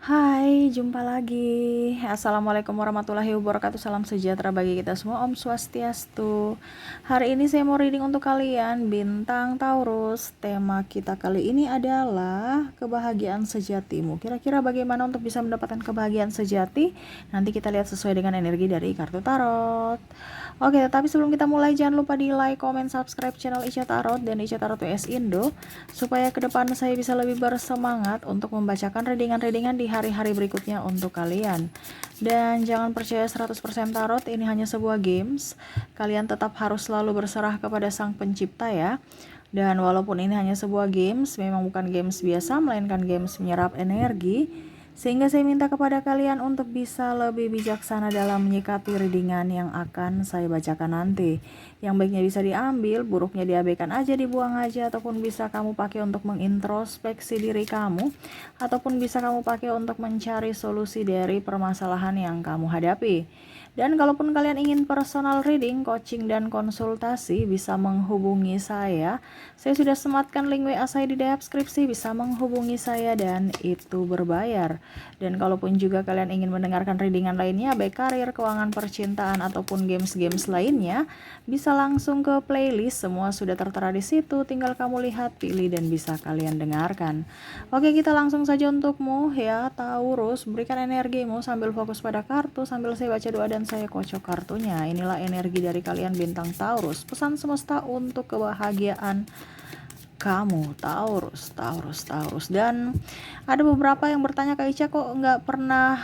Hai, jumpa lagi. Assalamualaikum warahmatullahi wabarakatuh. Salam sejahtera bagi kita semua. Om Swastiastu. Hari ini saya mau reading untuk kalian bintang Taurus. Tema kita kali ini adalah kebahagiaan sejatimu. Kira-kira bagaimana untuk bisa mendapatkan kebahagiaan sejati? Nanti kita lihat sesuai dengan energi dari kartu tarot. Oke, tapi sebelum kita mulai jangan lupa di like, comment, subscribe channel Isya Tarot dan Isya Tarot US Indo supaya ke depan saya bisa lebih bersemangat untuk membacakan readingan-readingan di hari-hari berikutnya untuk kalian. Dan jangan percaya 100% tarot, ini hanya sebuah games. Kalian tetap harus selalu berserah kepada Sang Pencipta ya. Dan walaupun ini hanya sebuah games, memang bukan games biasa, melainkan games menyerap energi. Sehingga saya minta kepada kalian untuk bisa lebih bijaksana dalam menyikapi readingan yang akan saya bacakan nanti. Yang baiknya bisa diambil, buruknya diabaikan aja, dibuang aja, ataupun bisa kamu pakai untuk mengintrospeksi diri kamu, ataupun bisa kamu pakai untuk mencari solusi dari permasalahan yang kamu hadapi. Dan kalaupun kalian ingin personal reading, coaching, dan konsultasi, bisa menghubungi saya. Saya sudah sematkan link WA saya di deskripsi, bisa menghubungi saya dan itu berbayar. Dan kalaupun juga kalian ingin mendengarkan readingan lainnya, baik karir, keuangan, percintaan, ataupun games-games lainnya, bisa langsung ke playlist, semua sudah tertera di situ, tinggal kamu lihat, pilih, dan bisa kalian dengarkan. Oke, kita langsung saja untukmu ya, Taurus, berikan energimu sambil fokus pada kartu, sambil saya baca doa dan saya kocok kartunya. Inilah energi dari kalian bintang Taurus, pesan semesta untuk kebahagiaan kamu, Taurus. Dan ada beberapa yang bertanya, Kak Ica kok nggak pernah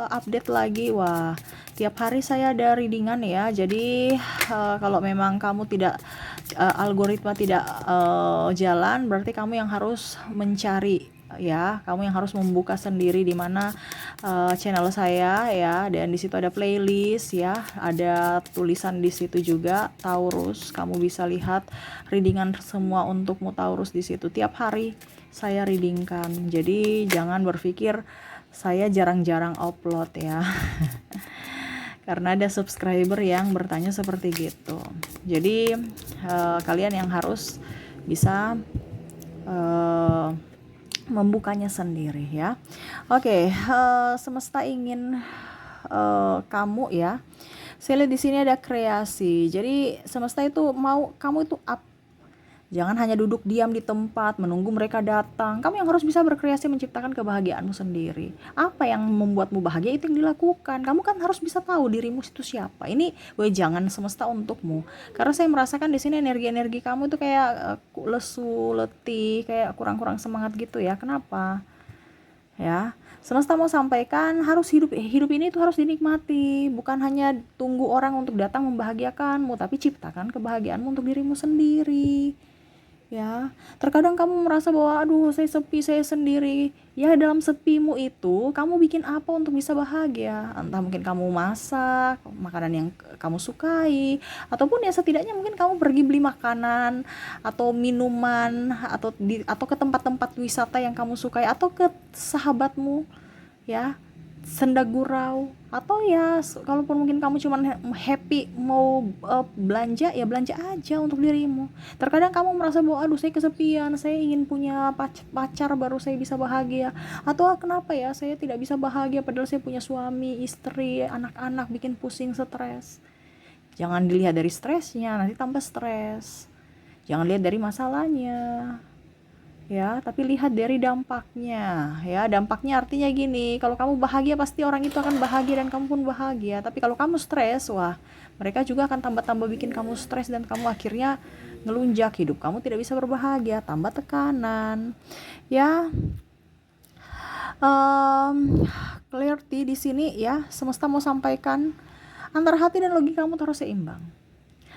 update lagi. Wah, tiap hari saya ada readingan ya, jadi kalau memang kamu tidak algoritma tidak jalan, berarti kamu yang harus mencari ya, kamu yang harus membuka sendiri di mana channel saya ya, dan di situ ada playlist ya, ada tulisan di situ juga Taurus, kamu bisa lihat readingan semua untukmu Taurus di situ. Tiap hari saya readingkan, jadi jangan berpikir saya jarang-jarang upload ya. Karena ada subscriber yang bertanya seperti gitu. Jadi kalian yang harus bisa membukanya sendiri ya. Oke, semesta ingin kamu ya. Saya lihat di sini ada kreasi. Jadi semesta itu mau kamu itu up. Jangan hanya duduk diam di tempat menunggu mereka datang. Kamu yang harus bisa berkreasi menciptakan kebahagiaanmu sendiri. Apa yang membuatmu bahagia itu yang dilakukan. Kamu kan harus bisa tahu dirimu itu siapa. Ini jangan semesta untukmu. Karena saya merasakan di sini energi-energi kamu itu kayak lesu, letih, kayak kurang-kurang semangat gitu ya. Kenapa? Ya, semesta mau sampaikan harus hidup ini tuh harus dinikmati, bukan hanya tunggu orang untuk datang membahagiakanmu, tapi ciptakan kebahagiaanmu untuk dirimu sendiri. Ya, terkadang kamu merasa bahwa aduh saya sepi, saya sendiri. Ya, dalam sepimu itu kamu bikin apa untuk bisa bahagia? Entah mungkin kamu masak makanan yang kamu sukai, ataupun ya setidaknya mungkin kamu pergi beli makanan atau minuman, atau ke tempat-tempat wisata yang kamu sukai, atau ke sahabatmu ya, senda gurau, atau ya kalaupun mungkin kamu cuman happy mau belanja, ya belanja aja untuk dirimu. Terkadang kamu merasa bahwa aduh saya kesepian, saya ingin punya pacar baru saya bisa bahagia, atau kenapa ya saya tidak bisa bahagia padahal saya punya suami, istri, anak-anak, bikin pusing, stres. Jangan dilihat dari stresnya, nanti tambah stres. Jangan lihat dari masalahnya ya, tapi lihat dari dampaknya ya. Dampaknya artinya gini, kalau kamu bahagia pasti orang itu akan bahagia dan kamu pun bahagia. Tapi kalau kamu stres, wah mereka juga akan tambah-tambah bikin kamu stres dan kamu akhirnya ngelunjak, hidup kamu tidak bisa berbahagia, tambah tekanan ya. Clarity di sini ya, semesta mau sampaikan antara hati dan logika kamu harus seimbang.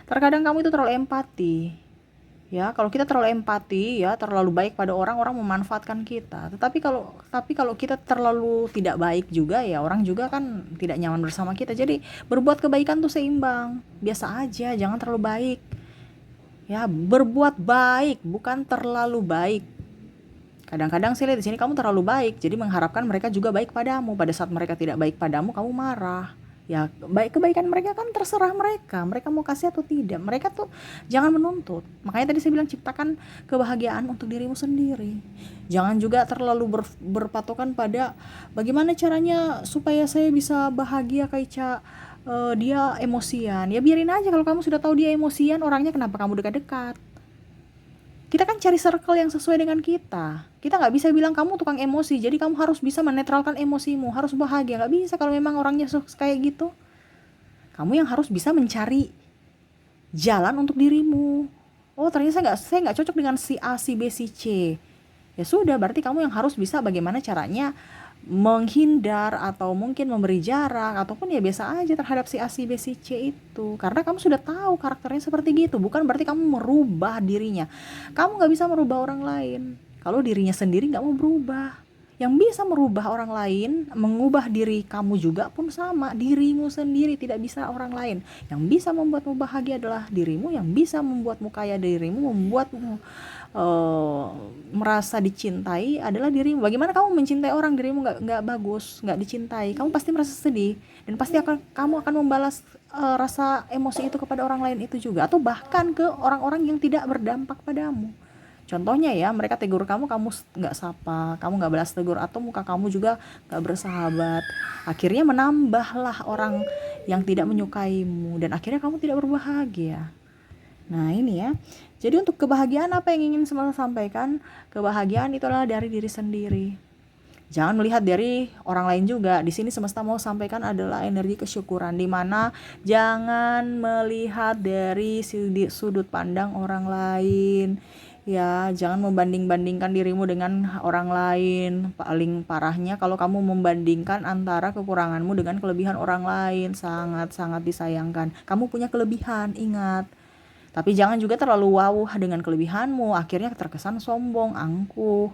Terkadang kamu itu terlalu empati. Ya, kalau kita terlalu empati ya, terlalu baik pada orang memanfaatkan kita. Tapi kalau kita terlalu tidak baik juga ya, orang juga kan tidak nyaman bersama kita. Jadi berbuat kebaikan tuh seimbang. Biasa aja, jangan terlalu baik. Ya, berbuat baik, bukan terlalu baik. Kadang-kadang sih lihat di sini kamu terlalu baik, jadi mengharapkan mereka juga baik padamu. Pada saat mereka tidak baik padamu, kamu marah. Ya kebaikan mereka kan terserah mereka mau kasih atau tidak. Mereka tuh jangan menuntut. Makanya tadi saya bilang ciptakan kebahagiaan untuk dirimu sendiri. Jangan juga terlalu berpatokan pada bagaimana caranya supaya saya bisa bahagia kayak dia emosian. Ya biarin aja, kalau kamu sudah tahu dia emosian orangnya, kenapa kamu dekat-dekat? Kita kan cari circle yang sesuai dengan kita nggak bisa bilang kamu tukang emosi jadi kamu harus bisa menetralkan emosimu, harus bahagia. Nggak bisa kalau memang orangnya kayak gitu. Kamu yang harus bisa mencari jalan untuk dirimu. Oh ternyata saya nggak cocok dengan si A, si B, si C. Ya sudah, berarti kamu yang harus bisa bagaimana caranya menghindar atau mungkin memberi jarak ataupun ya biasa aja terhadap si A, si B, si C itu. Karena kamu sudah tahu karakternya seperti gitu. Bukan berarti kamu merubah dirinya. Kamu nggak bisa merubah orang lain kalau dirinya sendiri nggak mau berubah. Yang bisa merubah orang lain, mengubah diri kamu juga pun sama, dirimu sendiri, tidak bisa orang lain. Yang bisa membuatmu bahagia adalah dirimu, yang bisa membuatmu kaya dirimu, membuatmu merasa dicintai adalah dirimu. Bagaimana kamu mencintai orang dirimu nggak bagus, nggak dicintai, kamu pasti merasa sedih dan pasti kamu akan membalas rasa emosi itu kepada orang lain itu juga, atau bahkan ke orang-orang yang tidak berdampak padamu. Contohnya ya, mereka tegur kamu nggak sapa, kamu nggak balas tegur, atau muka kamu juga nggak bersahabat. Akhirnya menambahlah orang yang tidak menyukaimu, dan akhirnya kamu tidak berbahagia. Nah ini ya, jadi untuk kebahagiaan apa yang ingin semesta sampaikan? Kebahagiaan itu adalah dari diri sendiri. Jangan melihat dari orang lain juga. Di sini semesta mau sampaikan adalah energi kesyukuran, di mana jangan melihat dari sudut pandang orang lain. Ya, jangan membanding-bandingkan dirimu dengan orang lain. Paling parahnya kalau kamu membandingkan antara kekuranganmu dengan kelebihan orang lain, sangat-sangat disayangkan. Kamu punya kelebihan, ingat. Tapi jangan juga terlalu wow dengan kelebihanmu, akhirnya terkesan sombong, angkuh.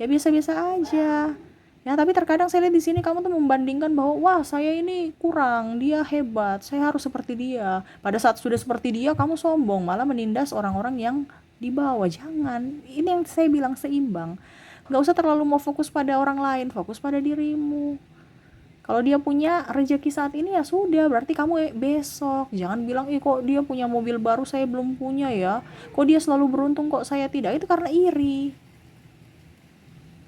Ya biasa-biasa aja. Ya, tapi terkadang saya lihat di sini kamu tuh membandingkan bahwa wah, saya ini kurang, dia hebat, saya harus seperti dia. Pada saat sudah seperti dia, kamu sombong, malah menindas orang-orang yang di bawah. Jangan. Ini yang saya bilang seimbang. Gak usah terlalu mau fokus pada orang lain, fokus pada dirimu. Kalau dia punya rezeki saat ini ya sudah, berarti kamu besok. Jangan bilang, kok dia punya mobil baru saya belum punya ya. Kok dia selalu beruntung kok saya tidak. Itu karena iri.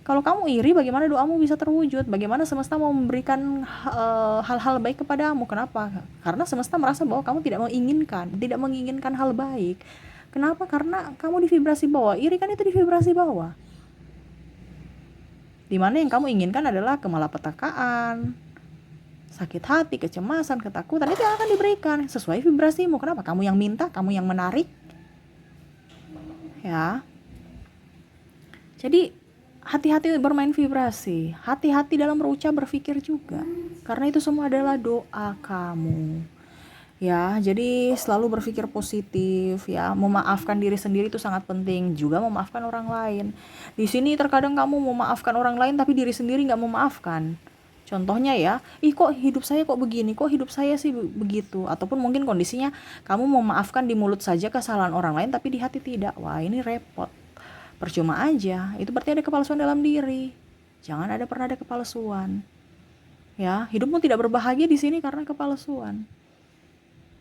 Kalau kamu iri, bagaimana doamu bisa terwujud? Bagaimana semesta mau memberikan hal-hal baik kepadamu? Kenapa? Karena semesta merasa bahwa kamu tidak menginginkan hal baik. Kenapa? Karena kamu di vibrasi bawah. Iri kan itu di vibrasi bawah. Dimana yang kamu inginkan adalah kemalapetakaan, sakit hati, kecemasan, ketakutan. Itu yang akan diberikan sesuai vibrasimu. Kenapa? Kamu yang minta, kamu yang menarik. Ya. Jadi hati-hati bermain vibrasi, hati-hati dalam berucap, berpikir juga, karena itu semua adalah doa kamu. Ya, jadi selalu berpikir positif ya, memaafkan diri sendiri itu sangat penting, juga memaafkan orang lain. Di sini terkadang kamu memaafkan orang lain tapi diri sendiri nggak memaafkan. Contohnya ya, kok hidup saya kok begini, kok hidup saya sih begitu. Ataupun mungkin kondisinya kamu memaafkan di mulut saja kesalahan orang lain tapi di hati tidak. Wah, ini repot. Percuma aja, itu berarti ada kepalsuan dalam diri. Jangan pernah ada kepalsuan. Ya, hidupmu tidak berbahagia di sini karena kepalsuan.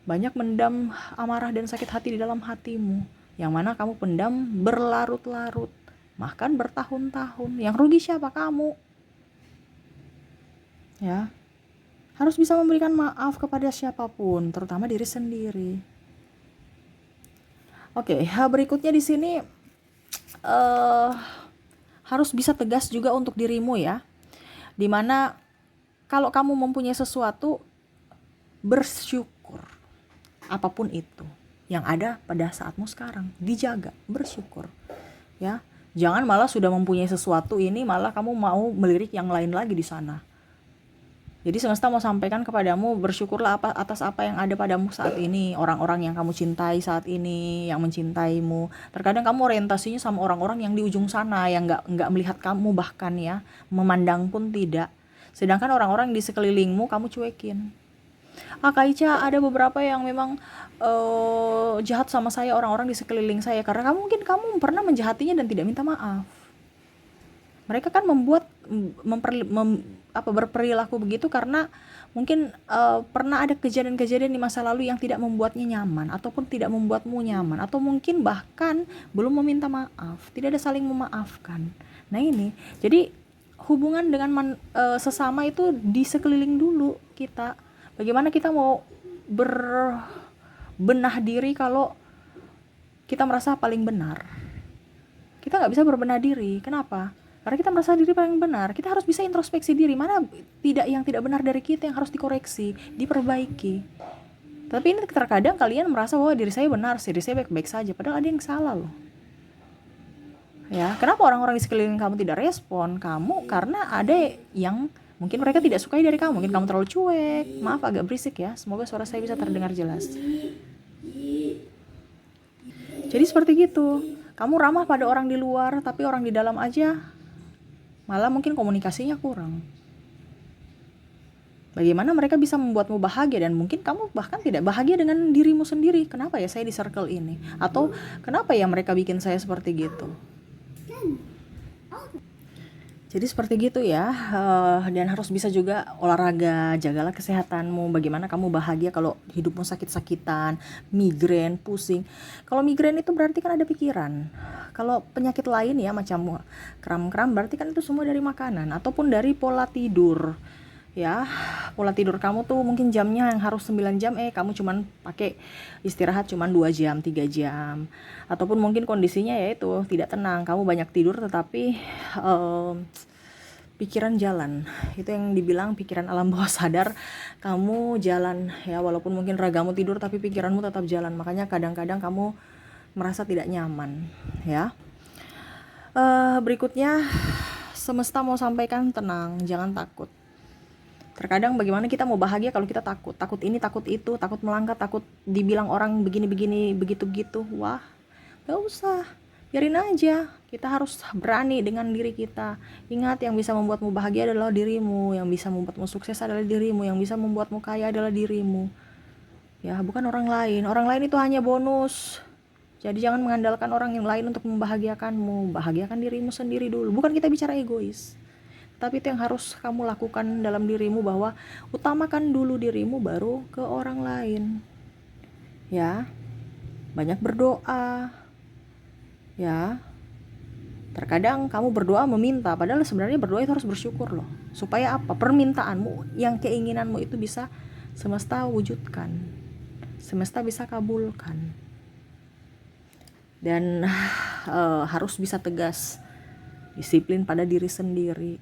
Banyak mendam amarah dan sakit hati di dalam hatimu, yang mana kamu pendam berlarut-larut, bahkan bertahun-tahun. Yang rugi siapa? Kamu. Ya, harus bisa memberikan maaf kepada siapapun, terutama diri sendiri. Oke, berikutnya di sini harus bisa tegas juga untuk dirimu ya, dimana kalau kamu mempunyai sesuatu, bersyukur apapun itu yang ada pada saatmu sekarang, dijaga, bersyukur ya. Jangan malah sudah mempunyai sesuatu ini malah kamu mau melirik yang lain lagi di sana. Jadi semesta mau sampaikan kepadamu, bersyukurlah atas apa yang ada padamu saat ini, orang-orang yang kamu cintai saat ini, yang mencintaimu. Terkadang kamu orientasinya sama orang-orang yang di ujung sana, yang nggak melihat kamu, bahkan ya memandang pun tidak. Sedangkan orang-orang di sekelilingmu kamu cuekin. Kak Ica, ada beberapa yang memang jahat sama saya, orang-orang di sekeliling saya, karena mungkin kamu pernah menjahatinya dan tidak minta maaf. Mereka kan berperilaku begitu karena mungkin pernah ada kejadian-kejadian di masa lalu yang tidak membuatnya nyaman ataupun tidak membuatmu nyaman, atau mungkin bahkan belum meminta maaf, tidak ada saling memaafkan. Nah ini, jadi hubungan dengan sesama itu di sekeliling dulu kita. Bagaimana kita mau berbenah diri kalau kita merasa paling benar? Kita nggak bisa berbenah diri. Kenapa? Karena kita merasa diri paling benar. Kita harus bisa introspeksi diri, mana yang tidak benar dari kita yang harus dikoreksi, diperbaiki. Tapi ini terkadang kalian merasa bahwa diri saya benar, diri saya baik-baik saja, padahal ada yang salah loh. Ya, kenapa orang-orang di sekeliling kamu tidak respon kamu? Karena ada yang mungkin mereka tidak sukai dari kamu. Mungkin kamu terlalu cuek. Maaf agak berisik ya. Semoga suara saya bisa terdengar jelas. Jadi seperti gitu. Kamu ramah pada orang di luar, tapi orang di dalam aja malah mungkin komunikasinya kurang. Bagaimana mereka bisa membuatmu bahagia, dan mungkin kamu bahkan tidak bahagia dengan dirimu sendiri. Kenapa ya saya di circle ini? Atau kenapa ya mereka bikin saya seperti gitu? Jadi seperti gitu ya, dan harus bisa juga olahraga, jagalah kesehatanmu. Bagaimana kamu bahagia kalau hidupmu sakit-sakitan, migrain, pusing. Kalau migrain itu berarti kan ada pikiran. Kalau penyakit lain ya macam kram-kram berarti kan itu semua dari makanan ataupun dari pola tidur. Ya, pola tidur kamu tuh mungkin jamnya yang harus 9 jam, kamu cuman pakai istirahat cuman 2 jam, 3 jam. Ataupun mungkin kondisinya yaitu tidak tenang, kamu banyak tidur tetapi pikiran jalan. Itu yang dibilang pikiran alam bawah sadar, kamu jalan ya, walaupun mungkin ragamu tidur tapi pikiranmu tetap jalan. Makanya kadang-kadang kamu merasa tidak nyaman ya. Berikutnya, semesta mau sampaikan tenang, jangan takut. Terkadang bagaimana kita mau bahagia kalau kita takut ini, takut itu, takut melangkah, takut dibilang orang begini-begini, begitu-begitu. Wah, gak usah, biarin aja. Kita harus berani dengan diri kita. Ingat, yang bisa membuatmu bahagia adalah dirimu, yang bisa membuatmu sukses adalah dirimu, yang bisa membuatmu kaya adalah dirimu. Ya, bukan orang lain. Orang lain itu hanya bonus. Jadi jangan mengandalkan orang yang lain untuk membahagiakanmu. Bahagiakan dirimu sendiri dulu. Bukan kita bicara egois, tapi itu yang harus kamu lakukan dalam dirimu, bahwa utamakan dulu dirimu baru ke orang lain. Ya, banyak berdoa. Ya, terkadang kamu berdoa meminta, padahal sebenarnya berdoa itu harus bersyukur loh. Supaya apa? Permintaanmu, yang keinginanmu itu bisa semesta wujudkan, semesta bisa kabulkan. Dan harus bisa tegas, disiplin pada diri sendiri.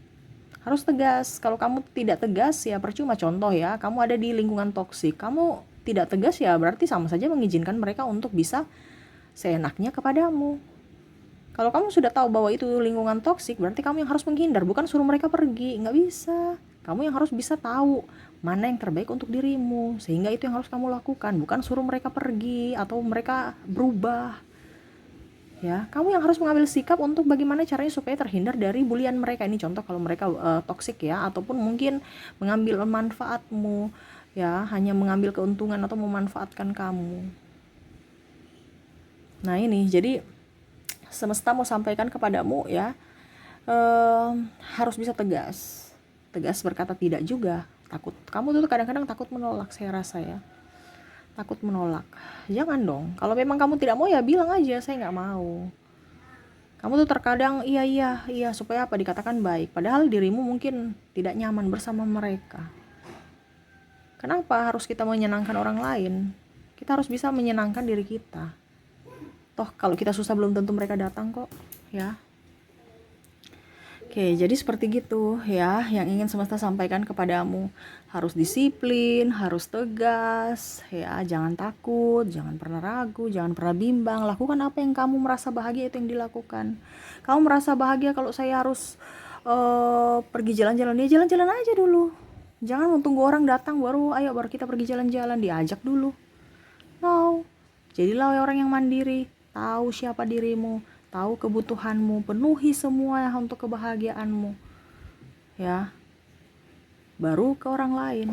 Harus tegas. Kalau kamu tidak tegas ya percuma. Contoh ya, kamu ada di lingkungan toksik, kamu tidak tegas ya berarti sama saja mengizinkan mereka untuk bisa seenaknya kepadamu. Kalau kamu sudah tahu bahwa itu lingkungan toksik, berarti kamu yang harus menghindar, bukan suruh mereka pergi. Nggak bisa. Kamu yang harus bisa tahu mana yang terbaik untuk dirimu, sehingga itu yang harus kamu lakukan, bukan suruh mereka pergi atau mereka berubah. Ya, kamu yang harus mengambil sikap untuk bagaimana caranya supaya terhindar dari bulian mereka. Ini contoh kalau mereka toksik ya, ataupun mungkin mengambil manfaatmu ya, hanya mengambil keuntungan atau memanfaatkan kamu. Nah ini, jadi semesta mau sampaikan kepadamu ya, harus bisa tegas berkata tidak juga. Takut, kamu tuh kadang-kadang takut menolak, saya rasa ya, takut menolak. Jangan dong. Kalau memang kamu tidak mau ya bilang aja, saya nggak mau. Kamu tuh terkadang iya supaya apa? Dikatakan baik, padahal dirimu mungkin tidak nyaman bersama mereka. Kenapa harus kita menyenangkan orang lain? Kita harus bisa menyenangkan diri kita. Toh kalau kita susah belum tentu mereka datang kok ya. Oke, jadi seperti gitu ya yang ingin semesta sampaikan kepadamu. Harus disiplin, harus tegas ya, jangan takut, jangan pernah ragu, jangan pernah bimbang. Lakukan apa yang kamu merasa bahagia, itu yang dilakukan. Kamu merasa bahagia kalau saya harus pergi jalan-jalan, ya jalan-jalan aja dulu. Jangan tunggu orang datang baru kita pergi jalan-jalan, diajak dulu. No, jadilah orang yang mandiri, tahu siapa dirimu, tahu kebutuhanmu, penuhi semua untuk kebahagiaanmu ya, baru ke orang lain.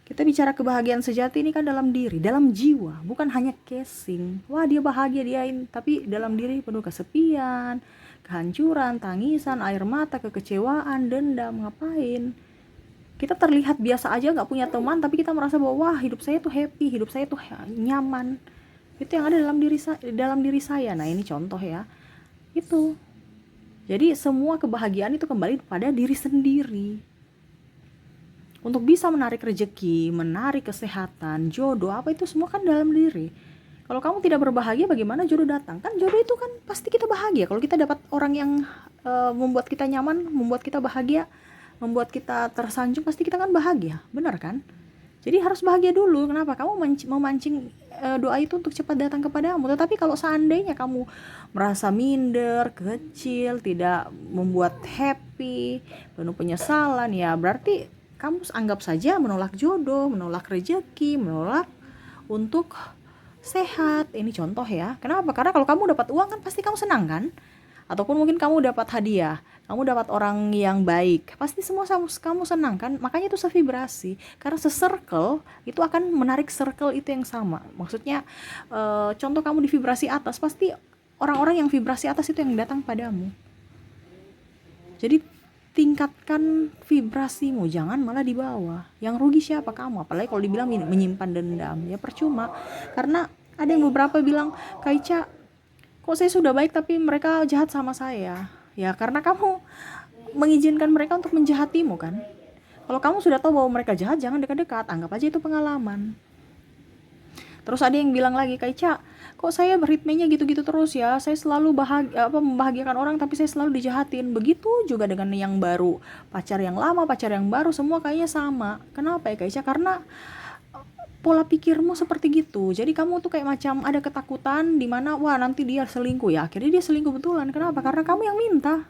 Kita bicara kebahagiaan sejati ini kan dalam diri, dalam jiwa, bukan hanya casing. Wah, dia bahagia, dia ini, tapi dalam diri penuh kesepian, kehancuran, tangisan, air mata, kekecewaan, dendam. Ngapain? Kita terlihat biasa aja, nggak punya teman, tapi kita merasa bahwa wah, hidup saya tuh happy, hidup saya tuh nyaman. Itu yang ada dalam diri saya. Nah, ini contoh ya. Itu. Jadi semua kebahagiaan itu kembali pada diri sendiri. Untuk bisa menarik rezeki, menarik kesehatan, jodoh, apa itu semua kan dalam diri. Kalau kamu tidak berbahagia, bagaimana jodoh datang? Kan jodoh itu kan pasti kita bahagia. Kalau kita dapat orang yang membuat kita nyaman, membuat kita bahagia, membuat kita tersanjung, pasti kita kan bahagia. Benar kan? Jadi harus bahagia dulu. Kenapa? Kamu memancing doa itu untuk cepat datang kepadamu. Tetapi kalau seandainya kamu merasa minder, kecil, tidak membuat happy, penuh penyesalan, ya berarti kamu anggap saja menolak jodoh, menolak rezeki, menolak untuk sehat. Ini contoh ya. Kenapa? Karena kalau kamu dapat uang kan pasti kamu senang kan? Ataupun mungkin kamu dapat hadiah, kamu dapat orang yang baik, pasti semua kamu senang kan? Makanya itu sevibrasi. Karena se-circle itu akan menarik circle itu yang sama. Maksudnya contoh kamu di vibrasi atas, pasti orang-orang yang vibrasi atas itu yang datang padamu. Jadi tingkatkan vibrasimu, jangan malah di bawah. Yang rugi siapa? Kamu. Apalagi kalau dibilang menyimpan dendam, ya percuma. Karena ada yang beberapa bilang, Kak Ica, kok saya sudah baik tapi mereka jahat sama saya? Ya karena kamu mengizinkan mereka untuk menjahatimu kan. Kalau kamu sudah tahu bahwa mereka jahat, jangan dekat-dekat, anggap aja itu pengalaman. Terus ada yang bilang lagi, Kak Ica, kok saya ritmenya gitu-gitu terus ya, saya selalu membahagiakan orang tapi saya selalu dijahatin. Begitu juga dengan yang baru, pacar yang lama, pacar yang baru, semua kayaknya sama. Kenapa ya Kak Ica? Karena pola pikirmu seperti gitu. Jadi kamu tuh kayak macam ada ketakutan di mana wah nanti dia selingkuh ya. Akhirnya dia selingkuh betulan. Kenapa? Karena kamu yang minta.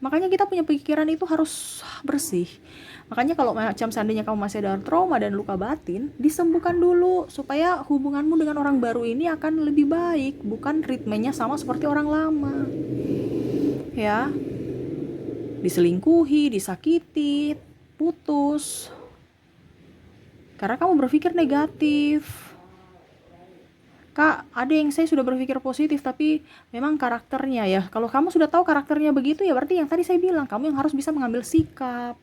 Makanya kita punya pikiran itu harus bersih. Makanya kalau macam seandainya kamu masih ada trauma dan luka batin, disembuhkan dulu supaya hubunganmu dengan orang baru ini akan lebih baik, bukan ritmenya sama seperti orang lama. Ya. Diselingkuhi, disakiti, putus. Karena kamu berpikir negatif. Kak, ada yang saya sudah berpikir positif tapi memang karakternya ya. Kalau kamu sudah tahu karakternya begitu, ya berarti yang tadi saya bilang, kamu yang harus bisa mengambil sikap.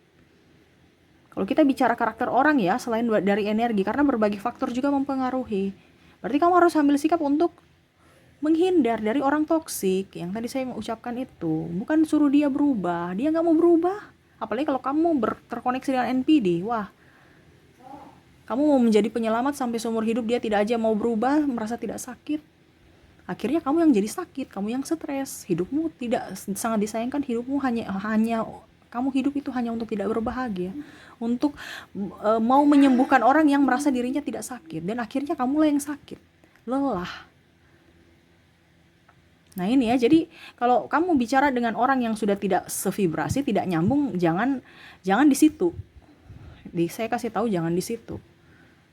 Kalau kita bicara karakter orang ya, selain dari energi, karena berbagai faktor juga mempengaruhi. Berarti kamu harus ambil sikap untuk menghindar dari orang toksik. Yang tadi saya ucapkan itu, bukan suruh dia berubah. Dia nggak mau berubah. Apalagi kalau kamu terkoneksi dengan NPD, wah. Kamu mau menjadi penyelamat sampai seumur hidup, dia tidak aja mau berubah, merasa tidak sakit. Akhirnya kamu yang jadi sakit, kamu yang stres. Hidupmu tidak sangat disayangkan, hidupmu hanya kamu hidup itu hanya untuk tidak berbahagia, untuk mau menyembuhkan orang yang merasa dirinya tidak sakit, dan akhirnya kamulah yang sakit, lelah. Nah ini ya, jadi kalau kamu bicara dengan orang yang sudah tidak sevibrasi, tidak nyambung, jangan di situ. Saya kasih tahu, jangan di situ.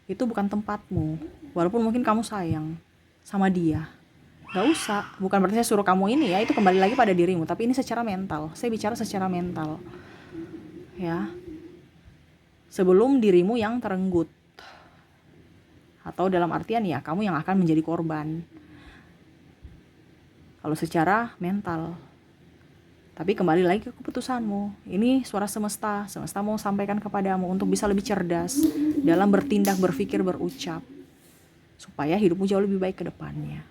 Itu bukan tempatmu. Walaupun mungkin kamu sayang sama dia, gak usah. Bukan berarti saya suruh kamu ini ya, itu kembali lagi pada dirimu. Tapi ini secara mental, saya bicara secara mental ya, sebelum dirimu yang terenggut, atau dalam artian ya kamu yang akan menjadi korban kalau secara mental. Tapi kembali lagi ke keputusanmu. Ini suara semesta mau sampaikan kepadamu untuk bisa lebih cerdas dalam bertindak, berpikir, berucap, supaya hidupmu jauh lebih baik ke depannya.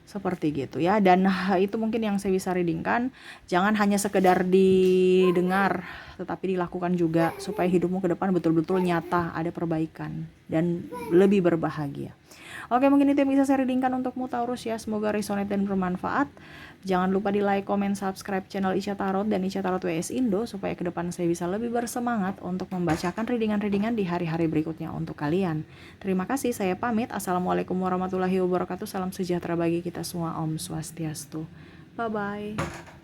Seperti gitu ya. Dan itu mungkin yang saya bisa readingkan. Jangan hanya sekedar didengar, tetapi dilakukan juga, supaya hidupmu ke depan betul-betul nyata, ada perbaikan dan lebih berbahagia. Oke, mungkin itu yang bisa saya readingkan untukmu Taurus ya. Semoga resonate dan bermanfaat. Jangan lupa di like, comment, subscribe channel Ica Tarot dan Ica Tarot WS Indo, supaya ke depan saya bisa lebih bersemangat untuk membacakan readingan-readingan di hari-hari berikutnya untuk kalian. Terima kasih, saya pamit. Assalamualaikum warahmatullahi wabarakatuh. Salam sejahtera bagi kita semua. Om Swastiastu. Bye-bye.